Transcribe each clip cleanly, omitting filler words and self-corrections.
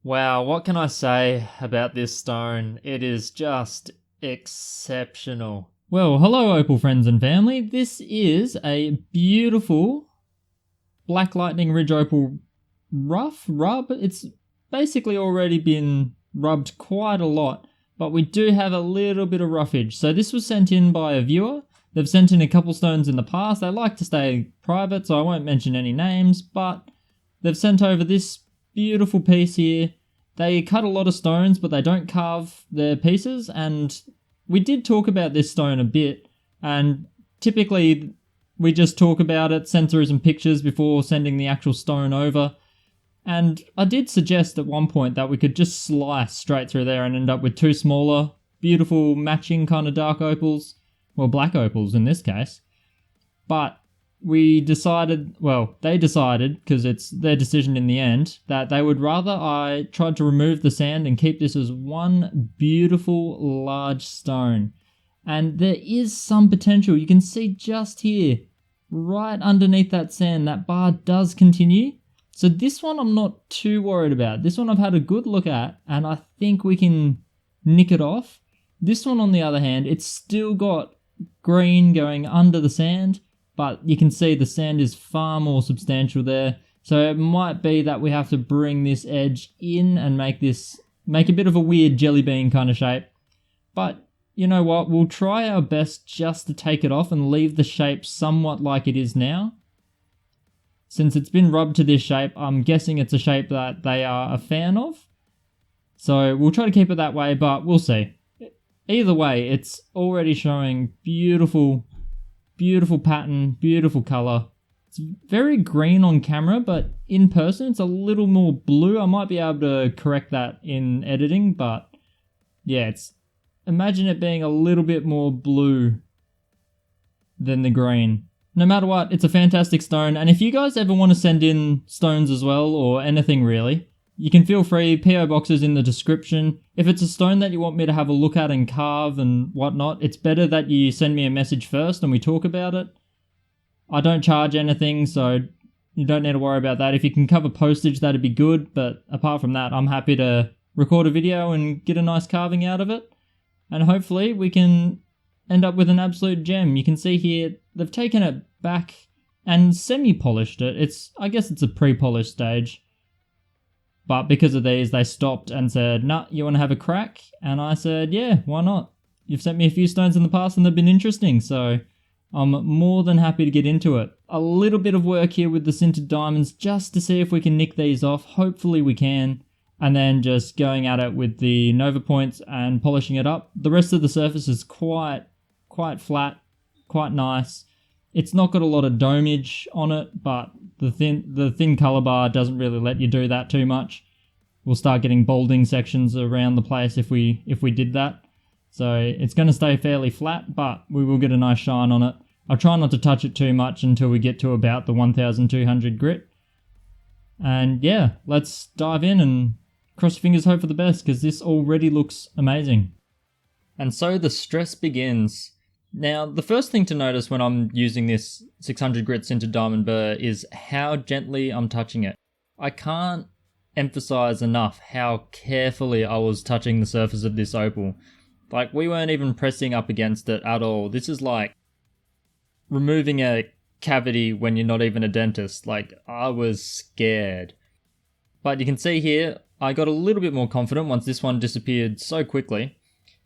Wow, what can I say about this stone? It is just exceptional. Well, hello Opal friends and family. This is a beautiful Black Lightning Ridge Opal rub. It's basically already been rubbed quite a lot, but we do have a little bit of roughage. So this was sent in by a viewer. They've sent in a couple stones in the past. They like to stay private, so I won't mention any names, but they've sent over this beautiful piece here. They cut a lot of stones, but they don't carve their pieces, and we did talk about this stone a bit, and typically we just talk about it, send through some pictures before sending the actual stone over. And I did suggest at one point that we could just slice straight through there and end up with two smaller, beautiful matching kind of dark opals. Well, black opals in this case. But we decided, well, they decided, because it's their decision in the end, that they would rather I tried to remove the sand and keep this as one beautiful large stone. And there is some potential. You can see just here, right underneath that sand, that bar does continue. So this one I'm not too worried about. This one I've had a good look at, and I think we can nick it off. This one, on the other hand, it's still got green going under the sand, but you can see the sand is far more substantial there. So it might be that we have to bring this edge in and make a bit of a weird jelly bean kind of shape. But you know what? We'll try our best just to take it off and leave the shape somewhat like it is now. Since it's been rubbed to this shape, I'm guessing it's a shape that they are a fan of. So we'll try to keep it that way, but we'll see. Either way, it's already showing beautiful pattern, beautiful color. It's very green on camera, but in person it's a little more blue. I might be able to correct that in editing, but yeah, imagine it being a little bit more blue than the green. No matter what, it's a fantastic stone, and if you guys ever want to send in stones as well, or anything really, you can feel free. PO box is in the description. If it's a stone that you want me to have a look at and carve and whatnot, it's better that you send me a message first and we talk about it. I don't charge anything, so you don't need to worry about that. If you can cover postage, that'd be good, but apart from that, I'm happy to record a video and get a nice carving out of it, and hopefully we can end up with an absolute gem. You can see here, they've taken it back and semi-polished it. I guess it's a pre-polished stage. But because of these, they stopped and said, nah, you want to have a crack? And I said, yeah, why not? You've sent me a few stones in the past and they've been interesting, so I'm more than happy to get into it. A little bit of work here with the sintered diamonds just to see if we can nick these off. Hopefully we can. And then just going at it with the Nova points and polishing it up. The rest of the surface is quite flat, quite nice. It's not got a lot of domage on it, but the thin color bar doesn't really let you do that too much. We'll start getting balding sections around the place if we did that. So it's going to stay fairly flat, but we will get a nice shine on it. I'll try not to touch it too much until we get to about the 1200 grit. And yeah, let's dive in and cross your fingers, hope for the best, because this already looks amazing. And so the stress begins. Now, the first thing to notice when I'm using this 600 grit sintered diamond burr is how gently I'm touching it. I can't emphasize enough how carefully I was touching the surface of this opal. Like, we weren't even pressing up against it at all. This is like removing a cavity when you're not even a dentist. Like, I was scared. But you can see here, I got a little bit more confident once this one disappeared so quickly.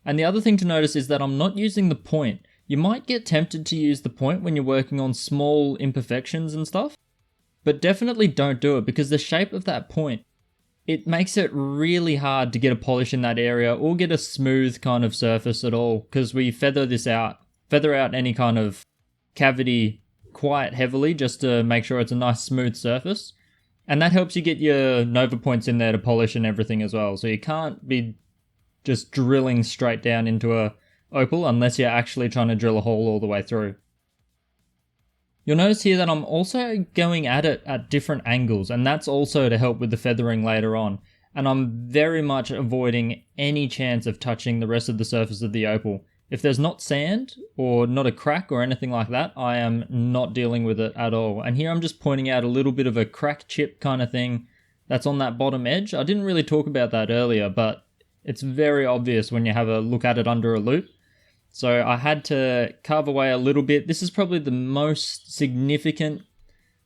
And the other thing to notice is that I'm not using the point. You might get tempted to use the point when you're working on small imperfections and stuff, but definitely don't do it, because the shape of that point, it makes it really hard to get a polish in that area or get a smooth kind of surface at all, because we feather out any kind of cavity quite heavily just to make sure it's a nice smooth surface. And that helps you get your Nova points in there to polish and everything as well. So you can't be just drilling straight down into a opal unless you're actually trying to drill a hole all the way through. You'll notice here that I'm also going at it at different angles, and that's also to help with the feathering later on. And I'm very much avoiding any chance of touching the rest of the surface of the opal. If there's not sand or not a crack or anything like that, I am not dealing with it at all. And here I'm just pointing out a little bit of a crack chip kind of thing that's on that bottom edge. I didn't really talk about that earlier, but it's very obvious when you have a look at it under a loupe. So I had to carve away a little bit. This is probably the most significant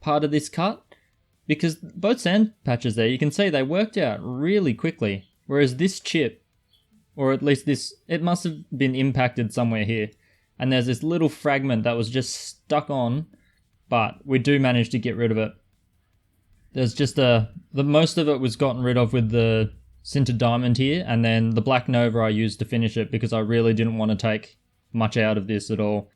part of this cut, because both sand patches there, you can see they worked out really quickly. Whereas this chip, or at least this, it must have been impacted somewhere here. And there's this little fragment that was just stuck on, but we do manage to get rid of it. There's just the most of it was gotten rid of with the sintered diamond here, and then the black nova I used to finish it because I really didn't want to take much out of this at all.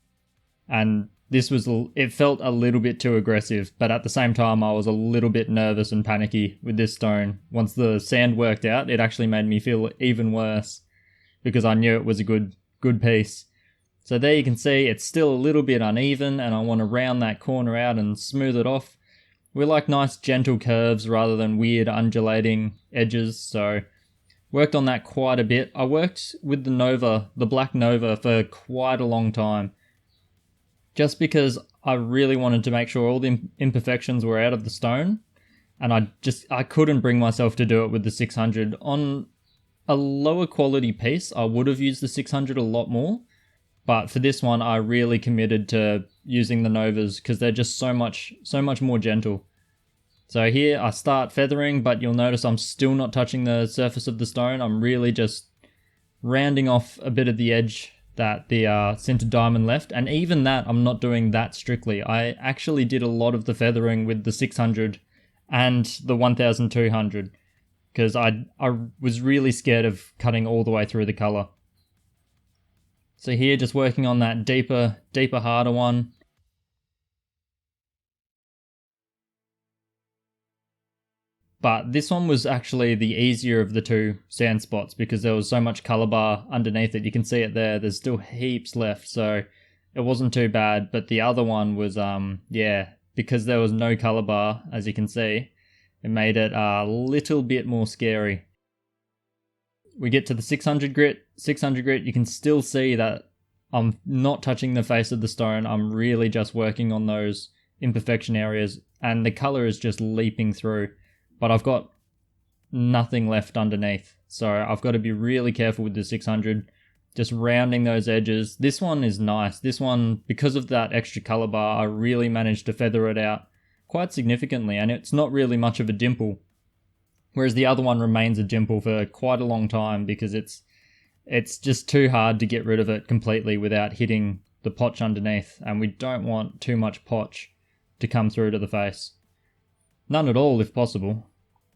And this was, it felt a little bit too aggressive, but at the same time I was a little bit nervous and panicky with this stone. Once the sand worked out, it actually made me feel even worse because I knew it was a good piece. So there you can see it's still a little bit uneven, and I want to round that corner out and smooth it off. We like nice gentle curves rather than weird undulating edges, so worked on that quite a bit. I worked with the Nova, the black Nova, for quite a long time, just because I really wanted to make sure all the imperfections were out of the stone, and I couldn't bring myself to do it with the 600. On a lower quality piece, I would have used the 600 a lot more, but for this one, I really committed to using the Novas because they're just so much more gentle. So here I start feathering, but you'll notice I'm still not touching the surface of the stone. I'm really just rounding off a bit of the edge that the sintered diamond left, and even that I'm not doing that strictly. I actually did a lot of the feathering with the 600 and the 1200 because I was really scared of cutting all the way through the color. So here, just working on that deeper, harder one. But this one was actually the easier of the two sand spots because there was so much color bar underneath it. You can see it there. There's still heaps left, so it wasn't too bad. But the other one was, because there was no color bar, as you can see, it made it a little bit more scary. We get to the 600 grit. 600 grit, you can still see that I'm not touching the face of the stone. I'm really just working on those imperfection areas, and the color is just leaping through. But I've got nothing left underneath, so I've got to be really careful with the 600, just rounding those edges. This one is nice. This one, because of that extra color bar, I really managed to feather it out quite significantly, and it's not really much of a dimple. Whereas the other one remains a dimple for quite a long time because it's just too hard to get rid of it completely without hitting the potch underneath, and we don't want too much potch to come through to the face. None at all if possible.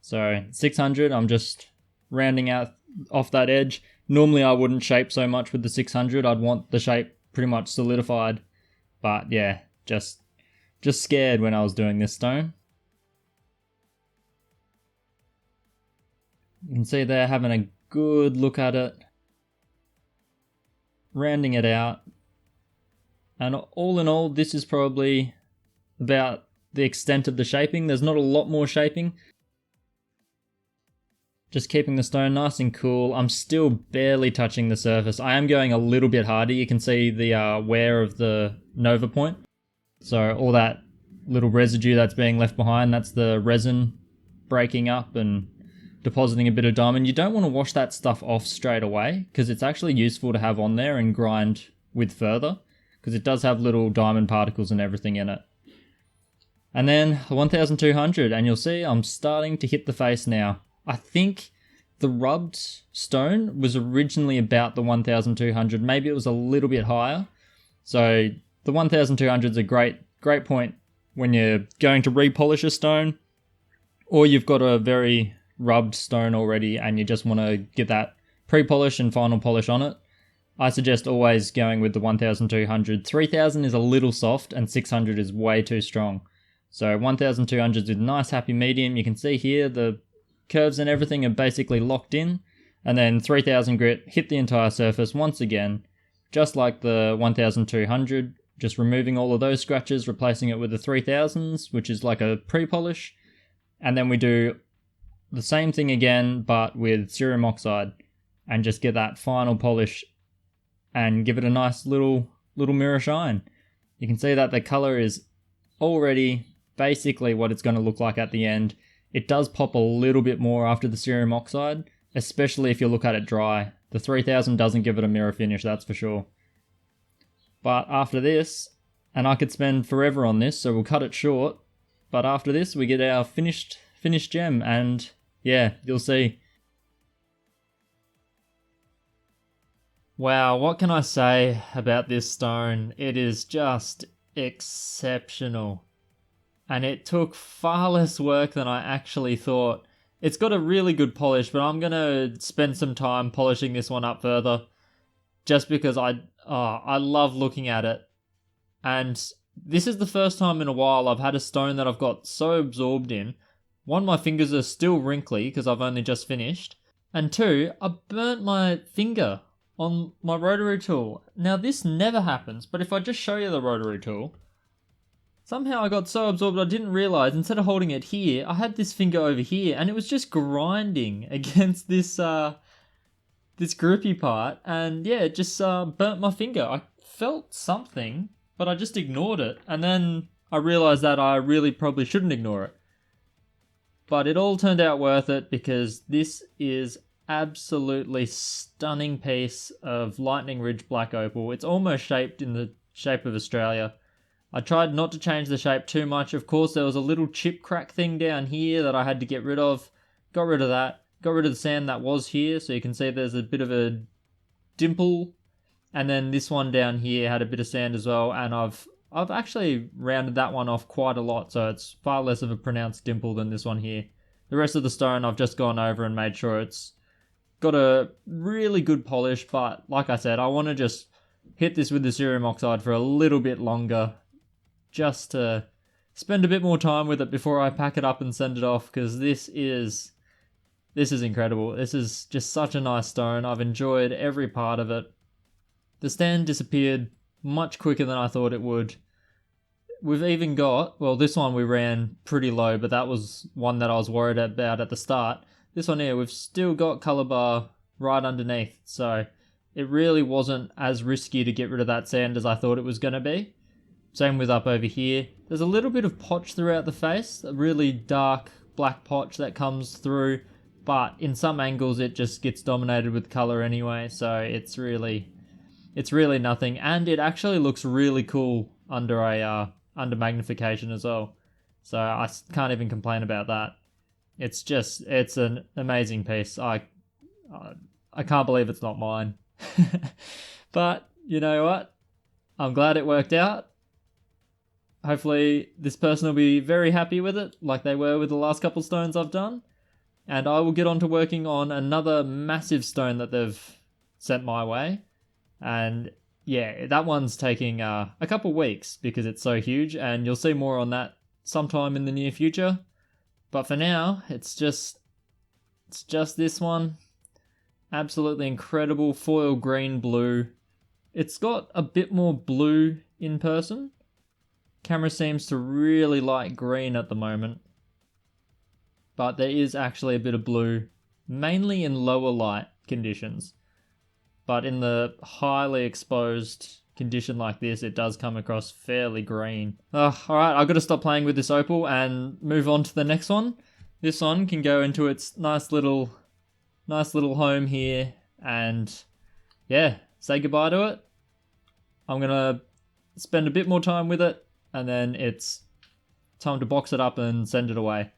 So 600, I'm just rounding out off that edge. Normally I wouldn't shape so much with the 600. I'd want the shape pretty much solidified. But yeah, just scared when I was doing this stone. You can see there, having a good look at it, rounding it out, and all in all, this is probably about the extent of the shaping. There's not a lot more shaping. Just keeping the stone nice and cool. I'm still barely touching the surface. I am going a little bit harder. You can see the wear of the Nova point. So all that little residue that's being left behind, that's the resin breaking up and depositing a bit of diamond. You don't want to wash that stuff off straight away because it's actually useful to have on there and grind with further because it does have little diamond particles and everything in it. And then 1200, and you'll see I'm starting to hit the face now. I think the rubbed stone was originally about the 1200. Maybe it was a little bit higher. So the 1200 is a great point when you're going to repolish a stone, or you've got a very rubbed stone already and you just want to get that pre-polish and final polish on it. I suggest always going with the 1200. 3000 is a little soft and 600 is way too strong. So 1200 is a nice happy medium. You can see here the curves and everything are basically locked in. And then 3000 grit, hit the entire surface once again, just like the 1200, just removing all of those scratches, replacing it with the 3000s, which is like a pre-polish. And then we do the same thing again, but with cerium oxide, and just get that final polish and give it a nice little mirror shine. You can see that the color is already basically what it's going to look like at the end. It does pop a little bit more after the cerium oxide, especially if you look at it dry. The 3000 doesn't give it a mirror finish, that's for sure. But after this, and I could spend forever on this, so we'll cut it short. But after this, we get our finished gem, and yeah, you'll see. Wow, what can I say about this stone? It is just exceptional. And it took far less work than I actually thought. It's got a really good polish, but I'm going to spend some time polishing this one up further. Just because I love looking at it. And this is the first time in a while I've had a stone that I've got so absorbed in. One, my fingers are still wrinkly because I've only just finished. And two, I burnt my finger on my rotary tool. Now this never happens, but if I just show you the rotary tool, somehow I got so absorbed I didn't realise instead of holding it here, I had this finger over here and it was just grinding against this this grippy part, and yeah, it just burnt my finger. I felt something, but I just ignored it, and then I realised that I really probably shouldn't ignore it. But it all turned out worth it because this is absolutely stunning piece of Lightning Ridge Black Opal. It's almost shaped in the shape of Australia. I tried not to change the shape too much. Of course, there was a little chip crack thing down here that I had to get rid of. Got rid of that. Got rid of the sand that was here, so you can see there's a bit of a dimple. And then this one down here had a bit of sand as well, and I've actually rounded that one off quite a lot, so it's far less of a pronounced dimple than this one here. The rest of the stone I've just gone over and made sure it's got a really good polish, but like I said, I want to just hit this with the cerium oxide for a little bit longer, just to spend a bit more time with it before I pack it up and send it off, because this is incredible. This is just such a nice stone. I've enjoyed every part of it. The stand disappeared much quicker than I thought it would. We've even got, well, this one we ran pretty low, but that was one that I was worried about at the start. This one here, we've still got color bar right underneath, so it really wasn't as risky to get rid of that sand as I thought it was going to be. Same with up over here. There's a little bit of potch throughout the face, a really dark black potch that comes through, but in some angles it just gets dominated with color anyway, so it's really nothing, and it actually looks really cool under under magnification as well. So I can't even complain about that. It's an amazing piece. I can't believe it's not mine. But you know what? I'm glad it worked out. Hopefully this person will be very happy with it, like they were with the last couple stones I've done. And I will get on to working on another massive stone that they've sent my way. And yeah, that one's taking a couple weeks because it's so huge, and you'll see more on that sometime in the near future. But for now, it's just this one. Absolutely incredible foil green blue. It's got a bit more blue in person. Camera seems to really like green at the moment. But there is actually a bit of blue, mainly in lower light conditions. But in the highly exposed condition like this, it does come across fairly green. Alright, I've got to stop playing with this opal and move on to the next one. This one can go into its nice little home here, and yeah, say goodbye to it. I'm going to spend a bit more time with it, and then it's time to box it up and send it away.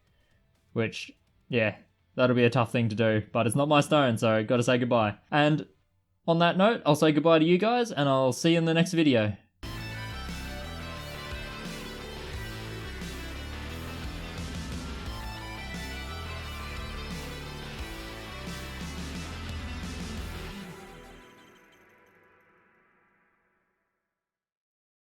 Which, yeah, that'll be a tough thing to do, but it's not my stone, so got to say goodbye. And on that note, I'll say goodbye to you guys, and I'll see you in the next video.